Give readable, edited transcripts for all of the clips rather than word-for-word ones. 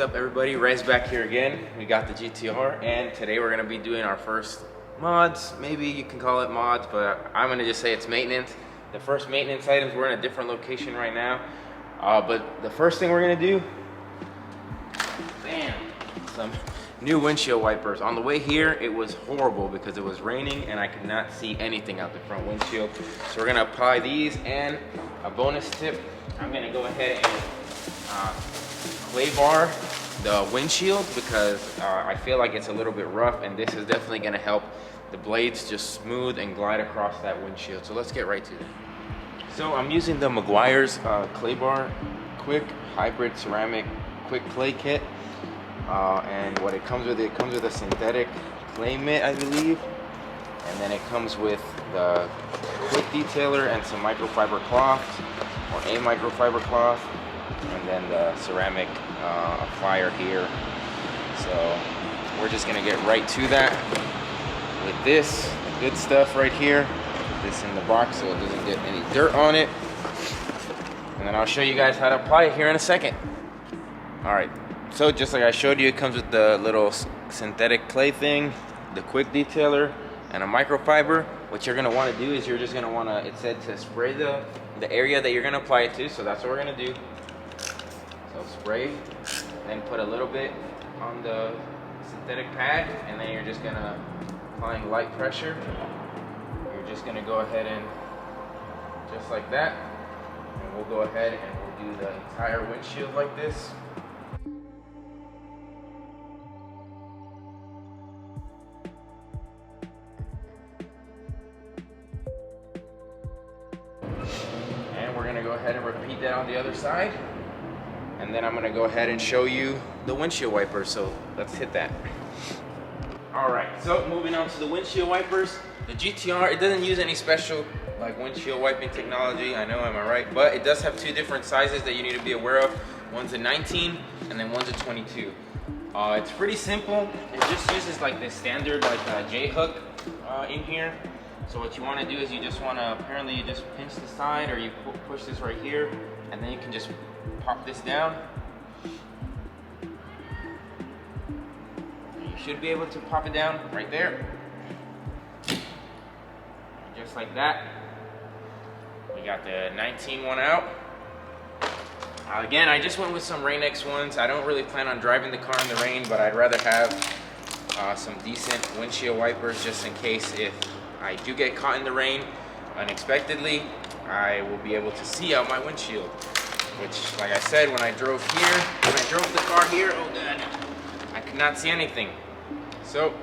up everybody? Rez back here again. We got the GTR and today we're gonna be doing our first mods. Maybe you can call it mods, but I'm gonna just say it's maintenance. The first maintenance items, we're in a different location right now. But the first thing we're gonna do, bam, some new windshield wipers. On the way here, it was horrible because it was raining and I could not see anything out the front windshield. So we're gonna apply these, and a bonus tip, I'm gonna go ahead and clay bar the windshield because I feel like it's a little bit rough, and this is definitely gonna help the blades just smooth and glide across that windshield. So let's get right to it. So I'm using the Meguiar's clay bar quick hybrid ceramic quick clay kit, and what it comes with a synthetic clay mitt, I believe, and then it comes with the quick detailer and some microfiber cloth, or a microfiber cloth, and then the ceramic applier here. So we're just gonna get right to that with this, the good stuff right here. Put this in the box so it doesn't get any dirt on it, and then I'll show you guys how to apply it here in a second. All right, so just like I showed you, it comes with the little synthetic clay thing, the quick detailer, and a microfiber. What you're gonna wanna do is you're just gonna wanna, it said to spray the area that you're gonna apply it to, so that's what we're gonna do. So spray, then put a little bit on the synthetic pad, and then you're just gonna, applying light pressure, you're just gonna go ahead and just like that, and we'll go ahead and we'll do the entire windshield like this. And we're gonna go ahead and repeat that on the other side. And then I'm gonna go ahead and show you the windshield wipers, so let's hit that. All right, so moving on to the windshield wipers. The GTR, it doesn't use any special like windshield wiping technology, I know, am I right? But it does have two different sizes that you need to be aware of. One's a 19 and then one's a 22. It's pretty simple. It just uses like this standard like J-hook in here. So what you wanna do is you just wanna, apparently you just pinch the side, or you push this right here, and then you can just pop this down. You should be able to pop it down right there. Just like that. We got the 19 one out. Again, I just went with some Rain-X ones. I don't really plan on driving the car in the rain, but I'd rather have some decent windshield wipers just in case if I do get caught in the rain unexpectedly, I will be able to see out my windshield. Which, like I said, when I drove the car here, oh god, I could not see anything. So,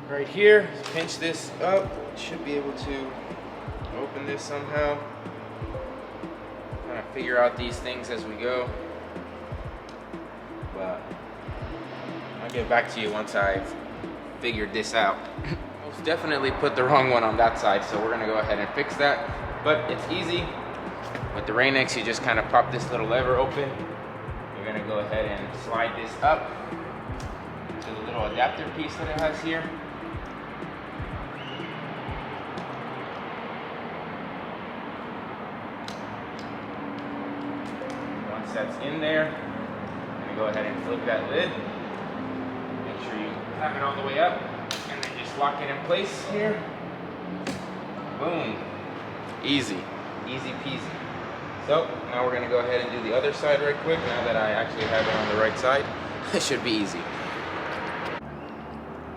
right here, pinch this up. Should be able to open this somehow. Kind of figure out these things as we go. But I'll get back to you once I've figured this out. Most definitely put the wrong one on that side, so we're gonna go ahead and fix that. But it's easy. With the Rain-X, you just kind of pop this little lever open. You're gonna go ahead and slide this up to the little adapter piece that it has here. Once that's in there, you're gonna go ahead and flip that lid. Make sure you have it all the way up, and then just lock it in place here. Boom. Easy. Easy peasy. So now we're gonna go ahead and do the other side right quick. Now that I actually have it on the right side, it should be easy.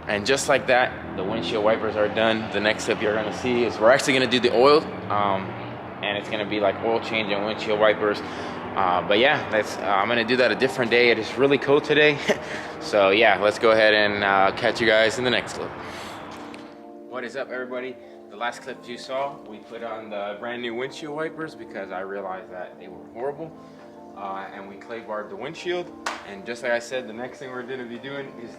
And just like that, the windshield wipers are done. The next step you're gonna see is we're actually gonna do the oil, and it's gonna be like oil change and windshield wipers. But yeah, I'm gonna do that a different day. It is really cold today. So yeah, let's go ahead and catch you guys in the next clip. What is up, everybody? The last clip you saw, we put on the brand new windshield wipers because I realized that they were horrible, and we clay barred the windshield. And just like I said, the next thing we're going to be doing is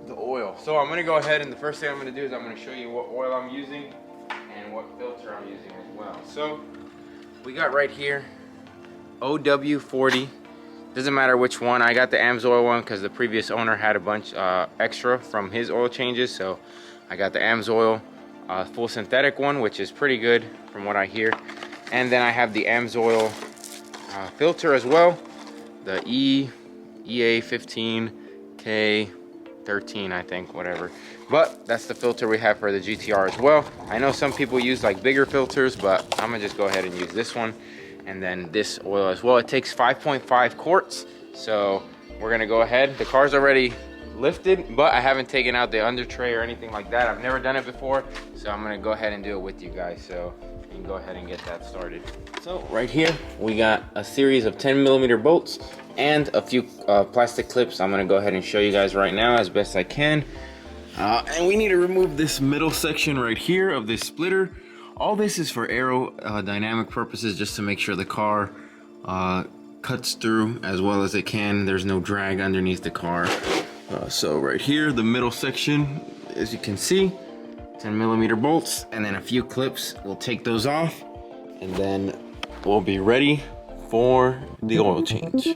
the oil. So I'm going to go ahead, and the first thing I'm going to do is I'm going to show you what oil I'm using and what filter I'm using as well. So we got right here OW40. Doesn't matter which one. I got the AMSOIL one because the previous owner had a bunch extra from his oil changes, so I got the AMSOIL full synthetic one, which is pretty good from what I hear. And then I have the AMSOIL filter as well, the EA15K13, I think, whatever. But that's the filter we have for the GTR as well. I know some people use like bigger filters, but I'm gonna just go ahead and use this one. And then this oil as well. It takes 5.5 quarts. So we're gonna go ahead. The car's already lifted, but I haven't taken out the under tray or anything like that. I've never done it before, so I'm gonna go ahead and do it with you guys. So you can go ahead and get that started. So right here, we got a series of 10mm bolts and a few plastic clips. I'm gonna go ahead and show you guys right now as best I can. And we need to remove this middle section right here of this splitter. All this is for aerodynamic purposes, just to make sure the car cuts through as well as it can. There's no drag underneath the car. So right here, the middle section, as you can see, 10mm bolts, and then a few clips. We'll take those off, and then we'll be ready for the oil change.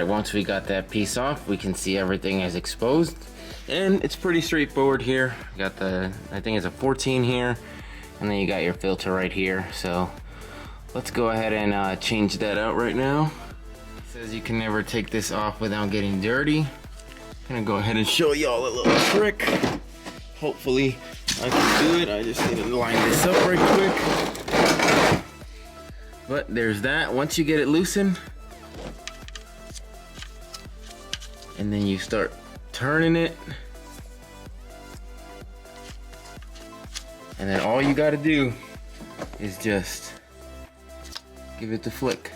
Once we got that piece off, we can see everything is exposed, and it's pretty straightforward here. You got the, I think it's a 14 here, and then you got your filter right here. So let's go ahead and change that out right now. It says you can never take this off without getting dirty. I'm gonna go ahead and show y'all a little trick. Hopefully I can do it. I just need to line this up right quick. But there's that. Once you get it loosened, and then you start turning it, and then all you gotta do is just give it the flick.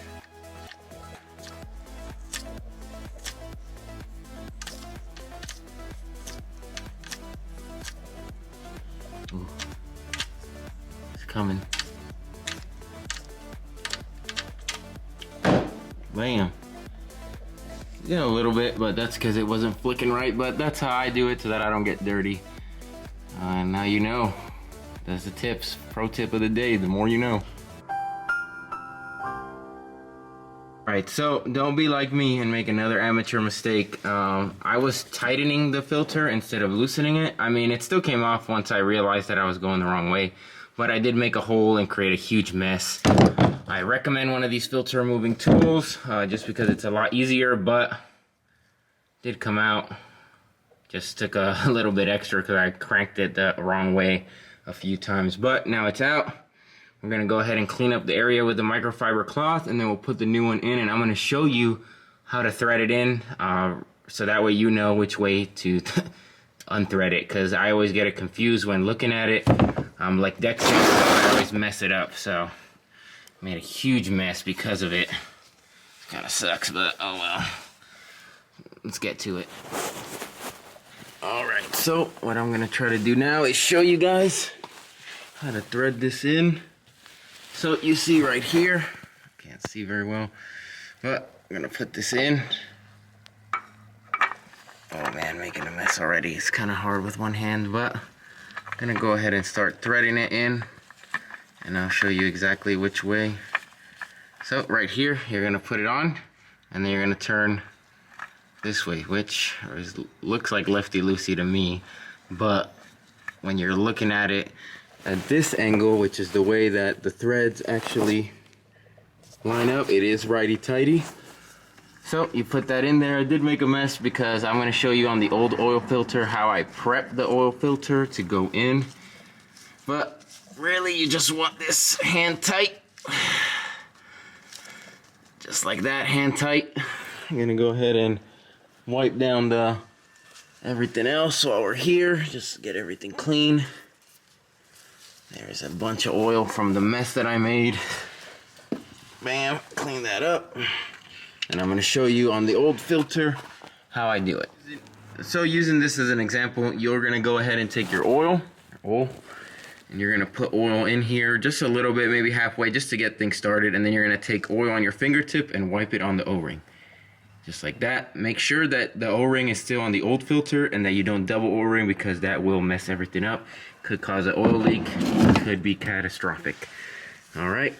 Ooh. It's coming. Bam. Yeah, a little bit, but that's because it wasn't flicking right, but that's how I do it so that I don't get dirty. Now you know. That's the tips. Pro tip of the day, the more you know. Alright, so don't be like me and make another amateur mistake. I was tightening the filter instead of loosening it. I mean, it still came off once I realized that I was going the wrong way, but I did make a hole and create a huge mess. I recommend one of these filter removing tools just because it's a lot easier, but did come out. Just took a little bit extra because I cranked it the wrong way a few times, but now it's out. We're gonna go ahead and clean up the area with the microfiber cloth, and then we'll put the new one in, and I'm gonna show you how to thread it in so that way you know which way to unthread it, because I always get it confused when looking at it. Like Dexter, I always mess it up, so made a huge mess because of it. Kind of sucks, but oh well. Let's get to it. Alright, so what I'm gonna try to do now is show you guys how to thread this in. So you see right here, can't see very well, but I'm gonna put this in. Oh man, making a mess already. It's kind of hard with one hand, but I'm gonna go ahead and start threading it in, and I'll show you exactly which way. So right here, you're gonna put it on, and then you're gonna turn this way, which looks like lefty-loosey to me, but when you're looking at it at this angle, which is the way that the threads actually line up, it is righty-tighty. So you put that in there. I did make a mess because I'm gonna show you on the old oil filter how I prep the oil filter to go in, but really you just want this hand tight, just like that, hand tight. I'm gonna go ahead and wipe down the everything else while we're here, just get everything clean. There's a bunch of oil from the mess that I made. Bam, clean that up. And I'm gonna show you on the old filter how I do it. So using this as an example, you're gonna go ahead and take your oil, and you're gonna put oil in here just a little bit, maybe halfway, just to get things started, and then you're gonna take oil on your fingertip and wipe it on the O-ring. just like that. Make sure that the O-ring is still on the old filter and that you don't double O-ring, because that will mess everything up. Could cause an oil leak, could be catastrophic. All right,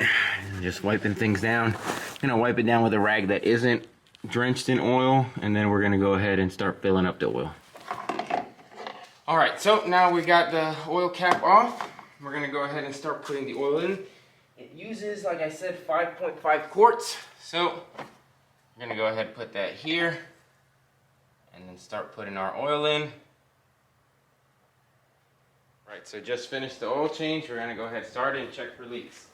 just wiping things down. I'm gonna wipe it down with a rag that isn't drenched in oil, and then we're gonna go ahead and start filling up the oil. All right, so now we got the oil cap off. We're gonna go ahead and start putting the oil in. It uses, like I said, 5.5 quarts. So we're gonna go ahead and put that here and then start putting our oil in. All right, so just finished the oil change. We're gonna go ahead and start it and check for leaks.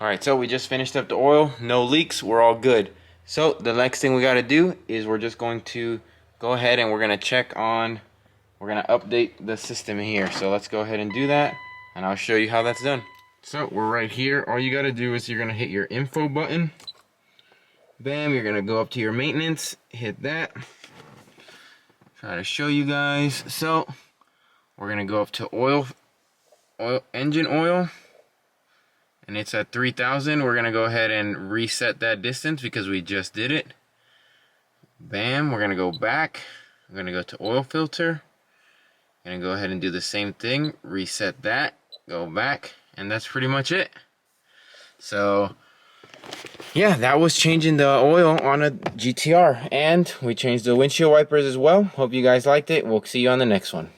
Alright, so we just finished up the oil, no leaks, we're all good. So the next thing we got to do is we're just going to go ahead and we're going to check on, we're going to update the system here. So let's go ahead and do that, and I'll show you how that's done. So we're right here. All you got to do is you're going to hit your info button. Bam, you're going to go up to your maintenance, hit that. Try to show you guys. So we're going to go up to engine oil. And it's at 3,000. We're gonna go ahead and reset that distance because we just did it. Bam, we're gonna go back. I'm gonna go to oil filter. Gonna go ahead and do the same thing. Reset that, go back, and that's pretty much it. So, yeah, that was changing the oil on a GTR. And we changed the windshield wipers as well. Hope you guys liked it. We'll see you on the next one.